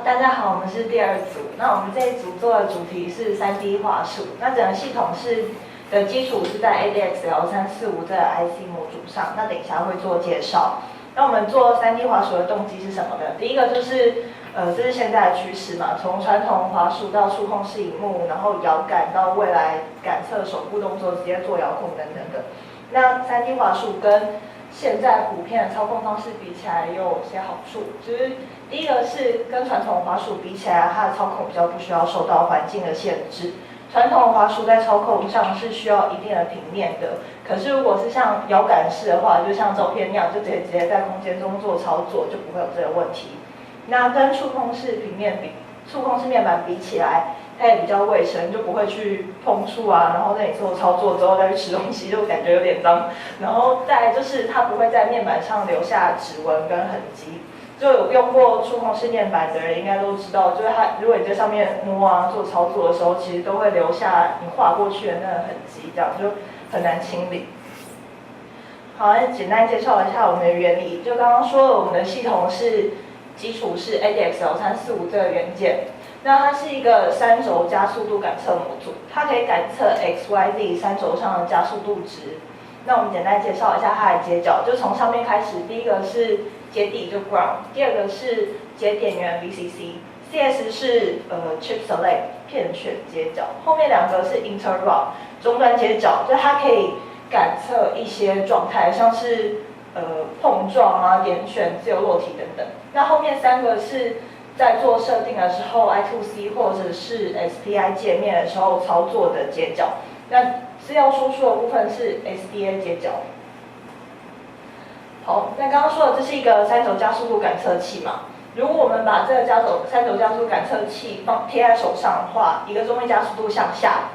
大家好，我们是第二组。那我们这一组做的主题是3D 画术。那整个系统的基础是在 ADXL345 这个 IC 模组上。那等一下会做介绍。那我们做3D 滑鼠的动机是什么呢？第一个就是这是现在的趋势嘛，从传统滑鼠到触控式萤幕，然后摇杆到未来感测手部动作直接做遥控等等的。那3D 滑鼠跟现在普遍的操控方式比起来，也有些好处。就是第一个是跟传统滑鼠比起来，它的操控比较不需要受到环境的限制。传统滑鼠在操控上是需要一定的平面的，可是如果是像摇杆式的话，就像照片那样，就直接在空间中做操作，就不会有这个问题。那跟触控式面板比起来，它也比较卫生，就不会去碰触啊，然后在你做操作之后再去吃东西，就感觉有点脏。然后再来就是它不会在面板上留下指纹跟痕迹。就有用过触控式面板的人应该都知道，就是它如果你在上面摸啊做操作的时候，其实都会留下你画过去的那个痕迹，这样就很难清理。好，那简单介绍一下我们的原理。就刚刚说了，我们的系统基础是 ADXL345 这个元件。那它是一个3轴加速度感测模组，它可以感测 XYZ 3轴上的加速度值。那我们简单介绍一下它的接角，就从上面开始，第一个是接地就 ground， 第二个是接点源 VCC，CS 是chip select 片选接角，后面两个是 interrupt 终端接角，就它可以感测一些状态，像是碰撞啊、点选、自由落体等等。那后面3个是在做设定的时候 I2C 或者是 SPI 界面的时候操作的接角。那资料输出的部分是 SDA 接角。好，那刚刚说的这是一个3轴加速度感测器嘛？如果我们把这个3轴加速度感测器贴在手上的话，一个中位加速度向下，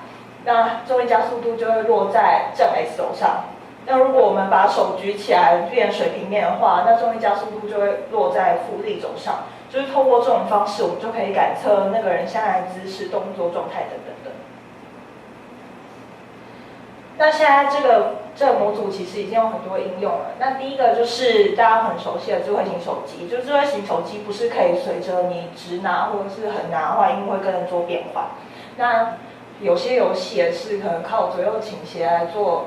那中位加速度就会落在正 X 轴上。那如果我们把手举起来变水平面的话，那中位加速度就会落在负 Z 轴上。就是透过这种方式，我们就可以感测那个人现在的姿势、动作状态等等的。那现在这个模组其实已经有很多应用了。那第一个就是大家很熟悉的智慧型手机，就智慧型手机不是可以随着你直拿或者是横拿的话，因为会跟着做变化。那有些游戏也是可能靠左右倾斜来做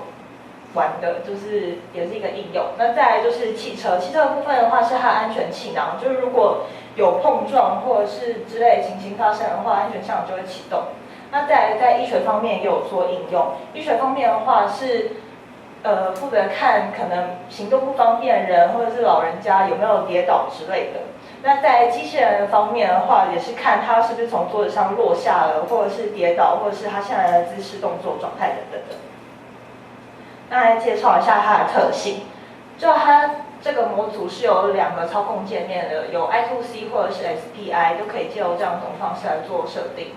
玩的，就是也是一个应用。那再来就是汽车的部分的话是它的安全气囊，就是如果有碰撞或者是之类情形发生的话，安全气囊就会启动。那再来在医学方面也有做应用，医学方面的话是负责看可能行动不方便的人或者是老人家有没有跌倒之类的。那在机器人的方面的话，也是看他是不是从桌子上落下了，或者是跌倒，或者是他现在的姿势、动作状态等等的。那来介绍一下它的特性，就它这个模组是有2个操控界面的，有 I2C 或者是 SPI， 都可以借由这样一种方式来做设定。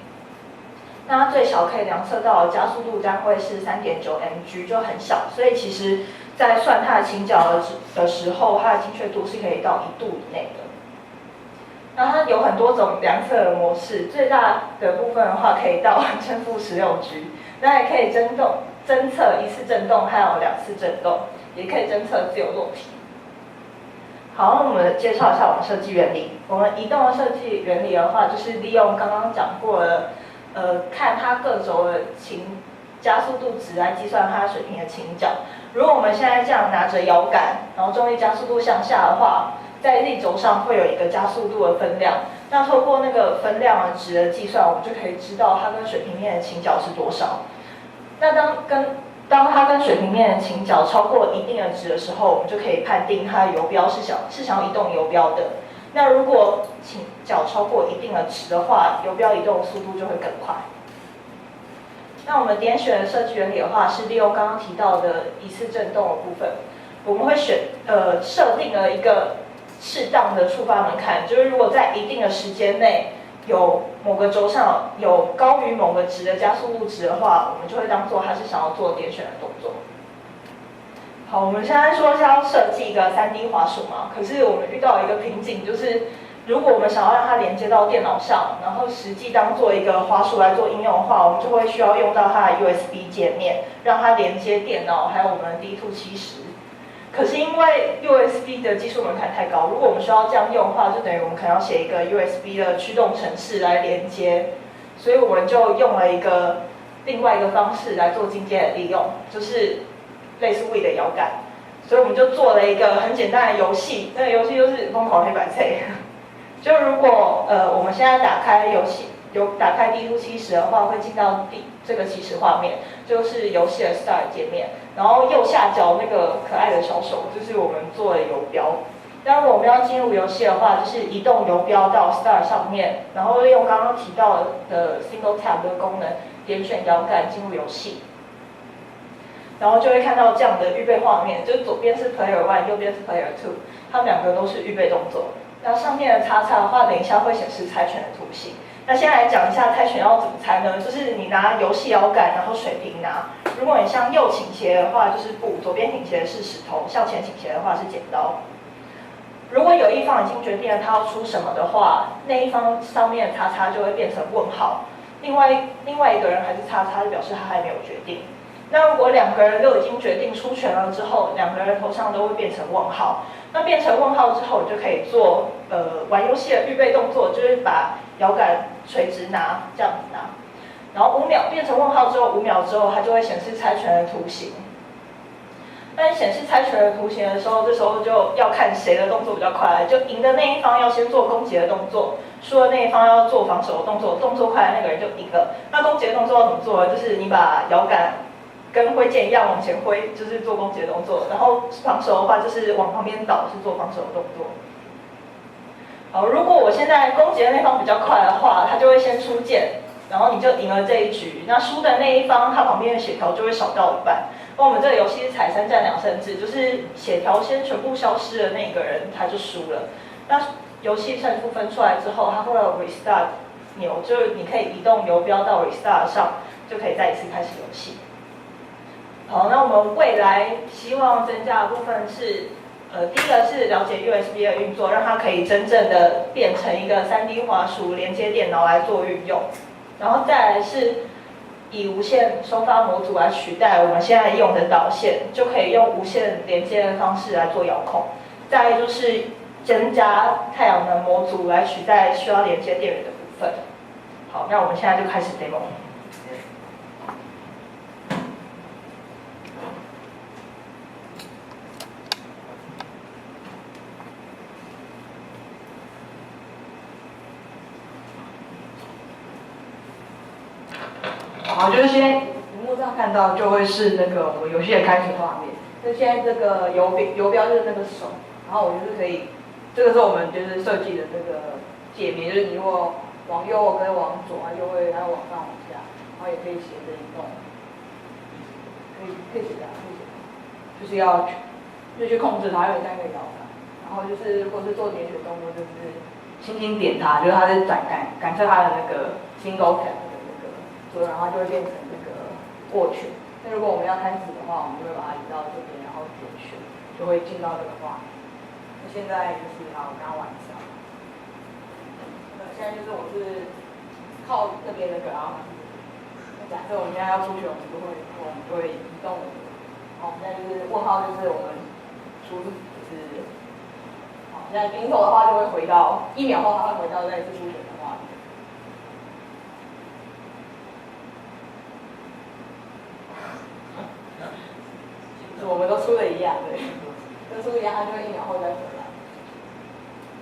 那它最小可以量测到的加速度将会是 3.9 mg， 就很小，所以其实在算它的倾角的时候，它的精确度是可以到1度以内的。那它有很多种量测的模式，最大的部分的话可以到正负16G， 那也可以侦测1次震动，还有2次震动，也可以侦测自由落体。好，那我们介绍一下我们设计原理。我们移动的设计原理的话，就是利用刚刚讲过的，看它各轴的加速度值来计算它水平的倾角。如果我们现在这样拿着摇杆，然后重力加速度向下的话，在 Z 轴上会有一个加速度的分量。那透过那个分量的值的计算，我们就可以知道它跟水平面的倾角是多少。那当它跟水平面的倾角超过一定的值的时候，我们就可以判定它的游标是想要移动游标的。那如果倾角超过一定的值的话，游标移动速度就会更快。那我们点选的设计原理的话，是利用刚刚提到的1次震动的部分，我们会设定了一个适当的触发门槛，就是如果在一定的时间内有某个轴上有高于某个值的加速度值的话，我们就会当做它是想要做点选的动作。好，我们现在说是要设计一个3D 滑鼠嘛，可是我们遇到一个瓶颈，就是如果我们想要让它连接到电脑上，然后实际当做一个滑鼠来做应用的话，我们就会需要用到它的 USB 界面，让它连接电脑还有我们的 D270。可是因为 USB 的技术门槛太高，如果我们需要这样用的话，就等于我们可能要写一个 USB 的驱动程式来连接，所以我们就用了另外一个方式来做进阶的利用，就是类似 Wii 的摇杆。所以我们就做了一个很简单的游戏，那个游戏就是疯狂黑白配。就如果我们现在打开打开地图起始的话，会进到这个起始画面，就是游戏的 Start 界面。然后右下角那个可爱的小手，就是我们做的游标。那如果我们要进入游戏的话，就是移动游标到 Start 上面，然后利用刚刚提到的 Single Tab 的功能，点选摇杆进入游戏。然后就会看到这样的预备画面，就是左边是 Player 1，右边是 Player 2，它们两个都是预备动作。那上面的叉叉的话，等一下会显示猜拳的图形。那先来讲一下猜拳要怎么猜呢？就是你拿游戏摇杆，然后水平拿。如果你向右倾斜的话，就是布；左边倾斜是石头；向前倾斜的话是剪刀。如果有一方已经决定了他要出什么的话，那一方上面的叉叉就会变成问号。另外一个人还是叉叉，就表示他还没有决定。那如果两个人都已经决定出拳了之后，两个人头上都会变成问号。那变成问号之后，你就可以做玩游戏的预备动作，就是把摇杆垂直拿，这样子拿。然后5秒变成问号之后，5秒之后它就会显示猜拳的图形。那你显示猜拳的图形的时候，这时候就要看谁的动作比较快，就赢的那一方要先做攻击的动作，输的那一方要做防守的动作，动作快的那个人就赢了。那攻击的动作要怎么做呢？就是你把摇杆跟挥剑一样往前挥，就是做攻击的动作。然后防守的话，就是往旁边倒，是做防守的动作。好，如果我现在攻击的那方比较快的话，他就会先出剑，然后你就赢了这一局。那输的那一方，他旁边的血条就会少到一半。那我们这个游戏是采3战2胜制，就是血条先全部消失的那个人他就输了。那游戏胜负分出来之后，它会有 restart 钮，就是你可以移动游标到 restart 上，就可以再一次开始游戏。好，那我们未来希望增加的部分是，第一个是了解 USB 的运作，让它可以真正的变成一个3D 滑鼠连接电脑来做运用。然后再来是以无线收发模组来取代我们现在用的导线，就可以用无线连接的方式来做遥控。再来就是增加太阳能模组来取代需要连接电源的部分。好，那我们现在就开始 demo。好，就是现在屏幕上看到就会是那个我们游戏的开始画面。那现在这个游标就是那个手，然后我就是可以，这个是我们就是设计的这个界面，就是你如果往右跟往左啊，就会然后往上往下，然后也可以斜着移动，可以斜的，就是要去控制它，有点像一个摇杆。然后就是如果是做点选动作，就是轻轻点它，就是它是感测它的那个single tap。然后它就会变成那个握拳。那如果我们要开始的话，我们就会把它移到这边，然后点选，就会进到这个画面。那现在就是好，我刚刚晚上。现在就是我是靠这边那个，然后假设我们现在要出拳，我们就会移动。好，现在就是问号，就是我们出就是好，现在平手的话就会回到1秒后，它会回到那一次出拳的画面。我们都出的一样，对，都出一样，他就会1秒后再回来。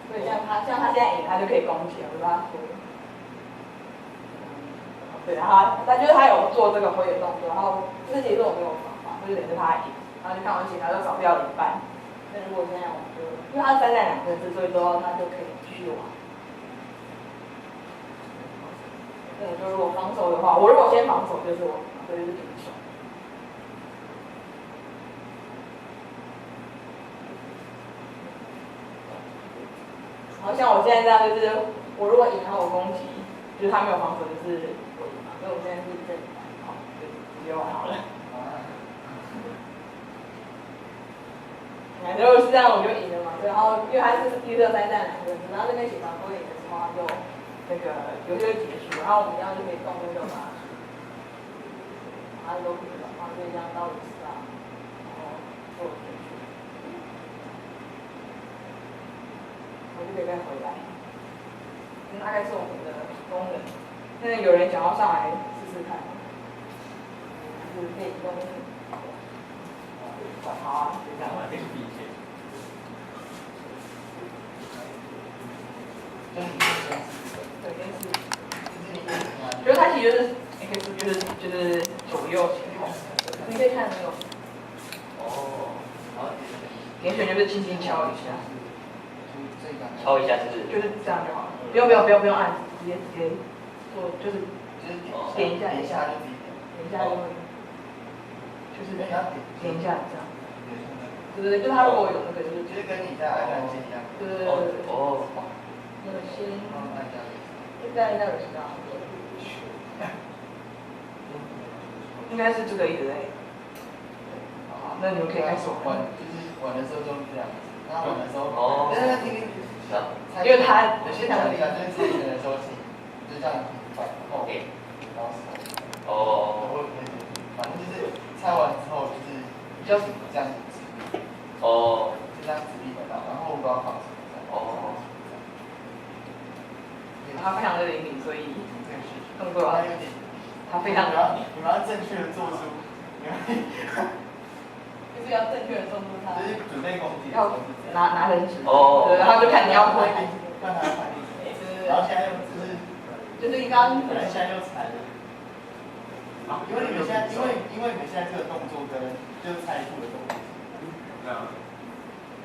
所以像他现在赢，他就可以攻击了，我把他输。对，然后他就是他有做这个挥的动作，然后这其实我没有防嘛，就是等于他赢，然后就看完血条就少掉了一半。那如果现在我们就，因为他3战2胜制，所以说他就可以继续玩。那我就如果防守的话，我如果先防守就是我，所以就是平手。然后像我现在这样，就是我如果赢，然后我攻击，就是他没有防守，就是我赢嘛。所以我现在是正反，好，就直接玩好了。如果是这样，我就赢了嘛。然后因为他是1、2、3战2胜制，然后这边血条多赢的时候，他就那个游戏就结束，然后我们一样就可以动就把它都可以了，然后就这样到底是啊，然后做结束。就可以再回来。大概是我们的功能。那有人想要上来试试看吗？还是可以用？好啊，就这样。对，就是，觉得它其实就是左右前后，你可以看那种。哦。点选就是轻轻敲一下。敲一下是。就是这样就好了，不用按，直接做，就是点一下，点一下就会，就是点一下这样。对，就它如果有那个就是跟你在按键一样。对。哦。那个先再按那个是吧？应该是这个意思嘞。好，那你们可以开始玩。就是玩的时候就这样子，那玩的时候，因为他我先讲一下，就是猜拳的时候是就这样反后，然后手，反正就是猜完之后就是比较这样子，就这样子立得到，然后不要放手。他非常的灵敏，所以动作他非常。你们要正确的做出，就是要正确的做出它。就是准备攻击。要拿人指。对，然后就看你要挥。让他反应。然后现在就是你刚刚。可能现在又踩了。因为你们现在这个动作跟就是猜出的动作。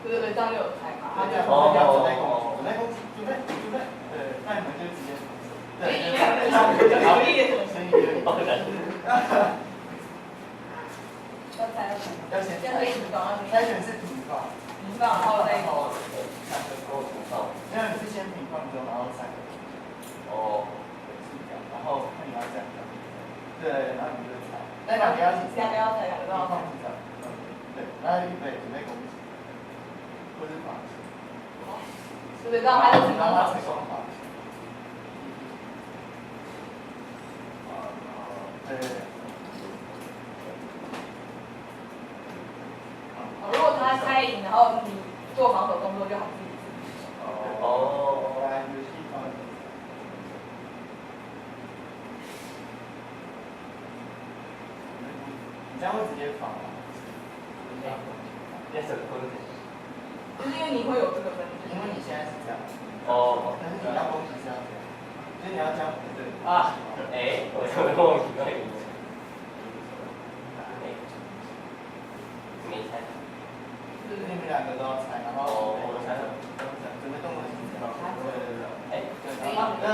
对，这样就有猜嘛。准备攻击，对，那你们就直接。对。有一点。声音有点。要先猜拳是平放，然后再。没有，你是先平放之后，然后猜。是这样，然后看你要这样。对，然后你就猜。但两个要一起猜。两个要猜，两个要猜。对，然后预备准备攻击，或是防守。对，让他成功防守。对。如果他猜赢，然后你做防守动作就好自己。来，游戏方面。你这样会直接防吗？就是因为你会有这个分离。因为你现在是这样。但是你要攻击是要这样，所以你要这样对。我怎么忘记了？没猜。就是你们两个都要猜，然后我猜了，准备动作是这样。对，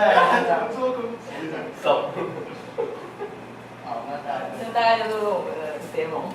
做攻击。手。好，那大概。这大概就是我们的 demo。